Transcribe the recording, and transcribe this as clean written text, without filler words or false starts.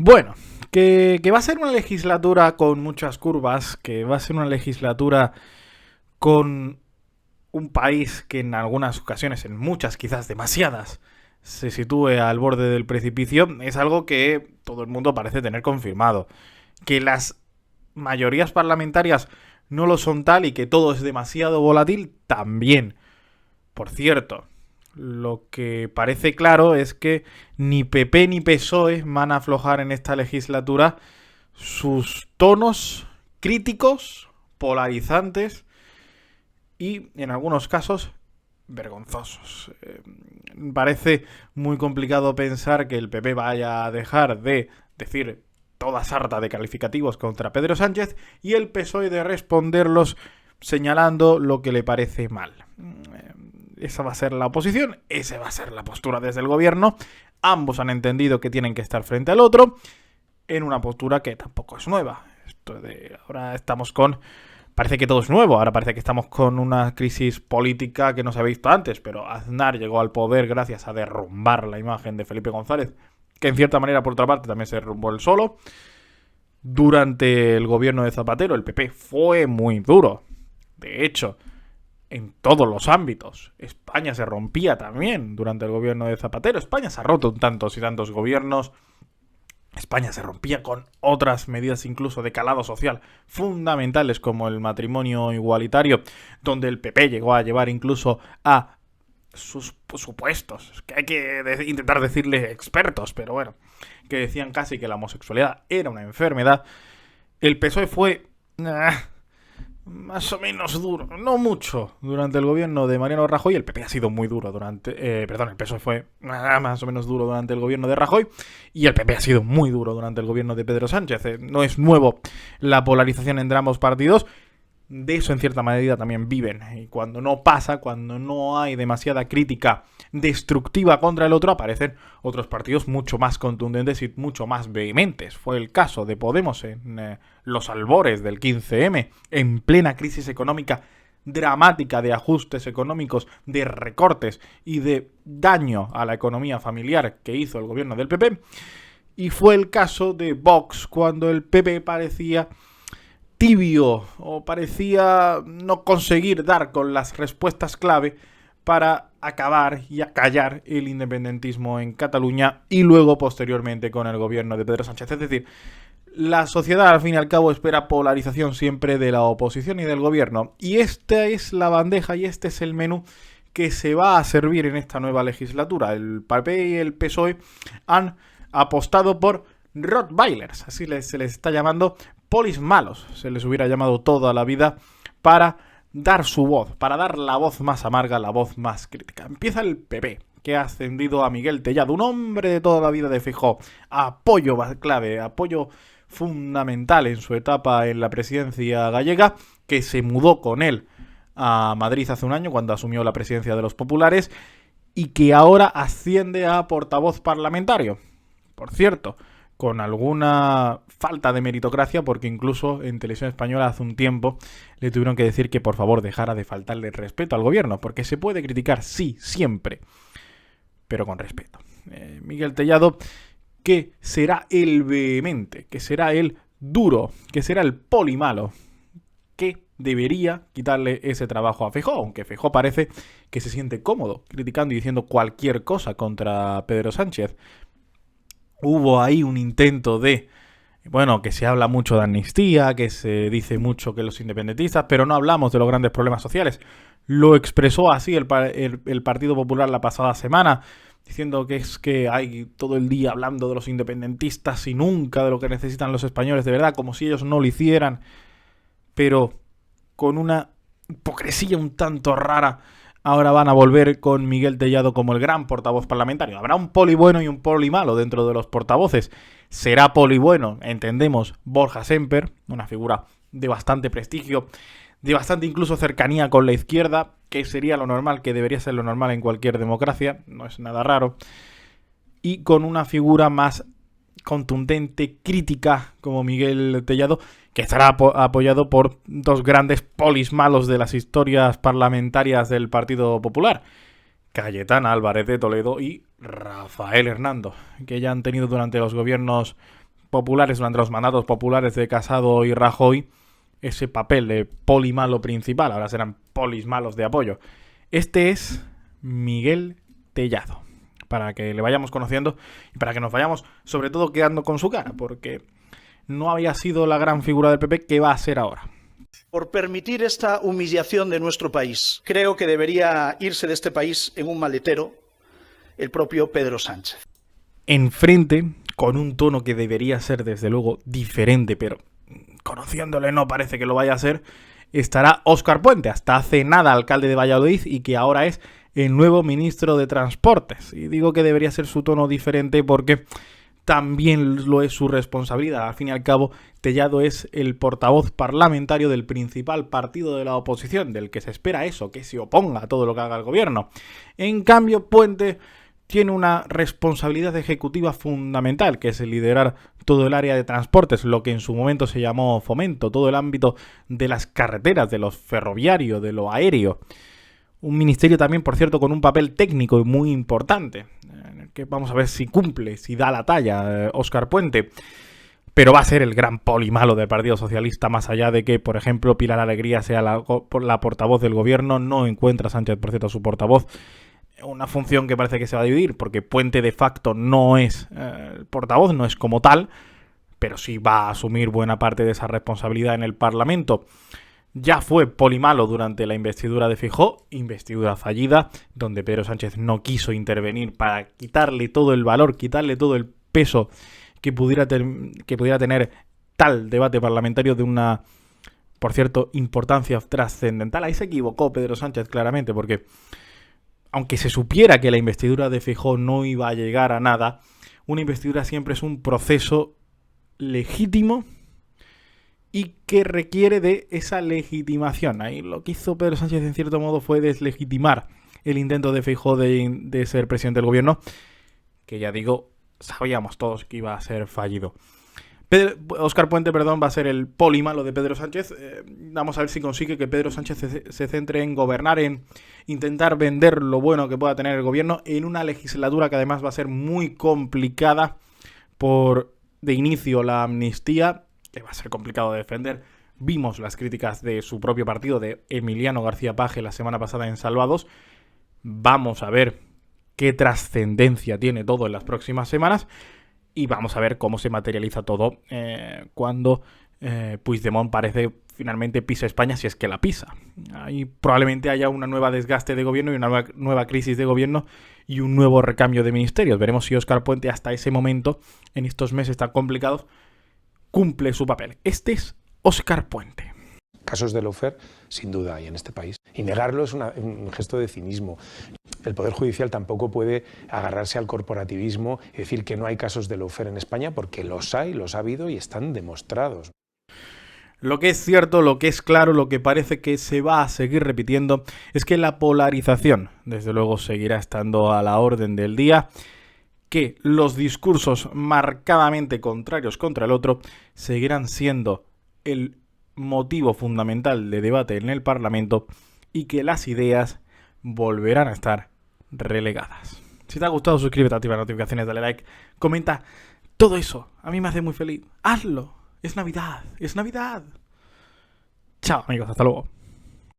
Bueno, que va a ser una legislatura con muchas curvas, que va a ser una legislatura con un país que en algunas ocasiones, en muchas, quizás demasiadas, se sitúe al borde del precipicio, es algo que todo el mundo parece tener confirmado. Que las mayorías parlamentarias no lo son tal y que todo es demasiado volátil, también. Por cierto, lo que parece claro es que ni PP ni PSOE van a aflojar en esta legislatura sus tonos críticos, polarizantes y, en algunos casos, vergonzosos. Parece muy complicado pensar que el PP vaya a dejar de decir toda sarta de calificativos contra Pedro Sánchez y el PSOE de responderlos señalando lo que le parece mal. Esa va a ser la oposición, esa va a ser la postura desde el gobierno. Ambos han entendido que tienen que estar frente al otro en una postura que tampoco es nueva. Esto de ahora estamos con... Parece que todo es nuevo, ahora parece que estamos con una crisis política que no se ha visto antes, pero Aznar llegó al poder gracias a derrumbar la imagen de Felipe González, que en cierta manera, por otra parte, también se derrumbó él solo. Durante el gobierno de Zapatero, el PP fue muy duro. De hecho, en todos los ámbitos. España se rompía también durante el gobierno de Zapatero. España se ha roto en tantos y tantos gobiernos. España se rompía con otras medidas incluso de calado social fundamentales como el matrimonio igualitario, donde el PP llegó a llevar incluso a sus supuestos, que hay que intentar decirle expertos, pero bueno, que decían casi que la homosexualidad era una enfermedad. El PSOE fue más o menos duro, no mucho, durante el gobierno de Mariano Rajoy. El PP ha sido muy duro durante... el PSOE fue más o menos duro durante el gobierno de Rajoy y el PP ha sido muy duro durante el gobierno de Pedro Sánchez. No es nuevo la polarización entre ambos partidos. De eso en cierta medida también viven. Y cuando no pasa, cuando no hay demasiada crítica destructiva contra el otro, aparecen otros partidos mucho más contundentes y mucho más vehementes. Fue el caso de Podemos en los albores del 15M, en plena crisis económica dramática de ajustes económicos, de recortes y de daño a la economía familiar que hizo el gobierno del PP. Y fue el caso de Vox cuando el PP parecía tibio o parecía no conseguir dar con las respuestas clave para acabar y acallar el independentismo en Cataluña y luego posteriormente con el gobierno de Pedro Sánchez. Es decir, la sociedad al fin y al cabo espera polarización siempre de la oposición y del gobierno, y esta es la bandeja y este es el menú que se va a servir en esta nueva legislatura. El PP y el PSOE han apostado por Rottweilers, así se les está llamando, polis malos, se les hubiera llamado toda la vida, para dar su voz, para dar la voz más amarga, la voz más crítica. Empieza el PP, que ha ascendido a Miguel Tellado, un hombre de toda la vida de Feijóo, apoyo clave, apoyo fundamental en su etapa en la presidencia gallega, que se mudó con él a Madrid hace un año cuando asumió la presidencia de los populares y que ahora asciende a portavoz parlamentario. Por cierto, con alguna falta de meritocracia, porque incluso en Televisión Española hace un tiempo le tuvieron que decir que por favor dejara de faltarle respeto al gobierno, porque se puede criticar, sí, siempre, pero con respeto. Miguel Tellado, que será el vehemente, que será el duro, que será el polimalo, que debería quitarle ese trabajo a Feijóo, aunque Feijóo parece que se siente cómodo criticando y diciendo cualquier cosa contra Pedro Sánchez. Hubo ahí un intento de, bueno, que se habla mucho de amnistía, que se dice mucho que los independentistas, pero no hablamos de los grandes problemas sociales. Lo expresó así el Partido Popular la pasada semana, diciendo que es que hay todo el día hablando de los independentistas y nunca de lo que necesitan los españoles de verdad, como si ellos no lo hicieran, pero con una hipocresía un tanto rara. Ahora van a volver con Miguel Tellado como el gran portavoz parlamentario. Habrá un poli bueno y un poli malo dentro de los portavoces. Será poli bueno, entendemos, Borja Semper, una figura de bastante prestigio, de bastante incluso cercanía con la izquierda, que sería lo normal, que debería ser lo normal en cualquier democracia, no es nada raro. Y con una figura más contundente, crítica, como Miguel Tellado, que estará apoyado por dos grandes polis malos de las historias parlamentarias del Partido Popular, Cayetana Álvarez de Toledo y Rafael Hernando, que ya han tenido durante los gobiernos populares, durante los mandatos populares de Casado y Rajoy, ese papel de poli malo principal, ahora serán polis malos de apoyo. Este es Miguel Tellado, para que le vayamos conociendo y para que nos vayamos sobre todo quedando con su cara, porque no había sido la gran figura del PP que va a ser ahora. Por permitir esta humillación de nuestro país. Creo que debería irse de este país en un maletero el propio Pedro Sánchez. Enfrente, con un tono que debería ser desde luego diferente, pero conociéndole no parece que lo vaya a ser, estará Óscar Puente, hasta hace nada alcalde de Valladolid y que ahora es el nuevo ministro de Transportes. Y digo que debería ser su tono diferente porque también lo es su responsabilidad. Al fin y al cabo, Tellado es el portavoz parlamentario del principal partido de la oposición, del que se espera eso, que se oponga a todo lo que haga el gobierno. En cambio, Puente tiene una responsabilidad ejecutiva fundamental, que es liderar todo el área de transportes, lo que en su momento se llamó Fomento, todo el ámbito de las carreteras, de lo ferroviario, de lo aéreo. Un ministerio también, por cierto, con un papel técnico muy importante, en el que vamos a ver si cumple, si da la talla Óscar Puente. Pero va a ser el gran poli malo del Partido Socialista, más allá de que, por ejemplo, Pilar Alegría sea la portavoz del gobierno. No encuentra Sánchez, por cierto, su portavoz. Una función que parece que se va a dividir, porque Puente de facto no es el portavoz, no es como tal, pero sí va a asumir buena parte de esa responsabilidad en el Parlamento. Ya fue polimalo durante la investidura de Feijóo, investidura fallida, donde Pedro Sánchez no quiso intervenir para quitarle todo el valor, quitarle todo el peso que pudiera tener tal debate parlamentario de una, por cierto, importancia trascendental. Ahí se equivocó Pedro Sánchez claramente, porque aunque se supiera que la investidura de Feijóo no iba a llegar a nada, una investidura siempre es un proceso legítimo y que requiere de esa legitimación. Ahí lo que hizo Pedro Sánchez en cierto modo fue deslegitimar el intento de Feijóo de ser presidente del gobierno, que ya digo, sabíamos todos que iba a ser fallido. Óscar Puente, va a ser el polimalo de Pedro Sánchez. Vamos a ver si consigue que Pedro Sánchez se centre en gobernar, en intentar vender lo bueno que pueda tener el gobierno en una legislatura que además va a ser muy complicada por, de inicio, la amnistía, que va a ser complicado de defender. Vimos las críticas de su propio partido, de Emiliano García Paje, la semana pasada en Salvados. Vamos a ver qué trascendencia tiene todo en las próximas semanas. Y vamos a ver cómo se materializa todo cuando Puigdemont parece finalmente pisa España, si es que la pisa. Ahí probablemente haya una nueva desgaste de gobierno y una nueva crisis de gobierno y un nuevo recambio de ministerios. Veremos si Óscar Puente hasta ese momento, en estos meses tan complicados, cumple su papel. Este es Óscar Puente. Casos de lawfare, sin duda, hay en este país. Y negarlo es un gesto de cinismo. El Poder Judicial tampoco puede agarrarse al corporativismo y decir que no hay casos de lawfare en España, porque los hay, los ha habido y están demostrados. Lo que es cierto, lo que es claro, lo que parece que se va a seguir repitiendo es que la polarización, desde luego, seguirá estando a la orden del día, que los discursos marcadamente contrarios contra el otro seguirán siendo el motivo fundamental de debate en el Parlamento y que las ideas volverán a estar relegadas. Si te ha gustado, suscríbete, activa las notificaciones, dale like, comenta. Todo eso a mí me hace muy feliz. Hazlo. Es Navidad. Es Navidad. Chao, amigos. Hasta luego.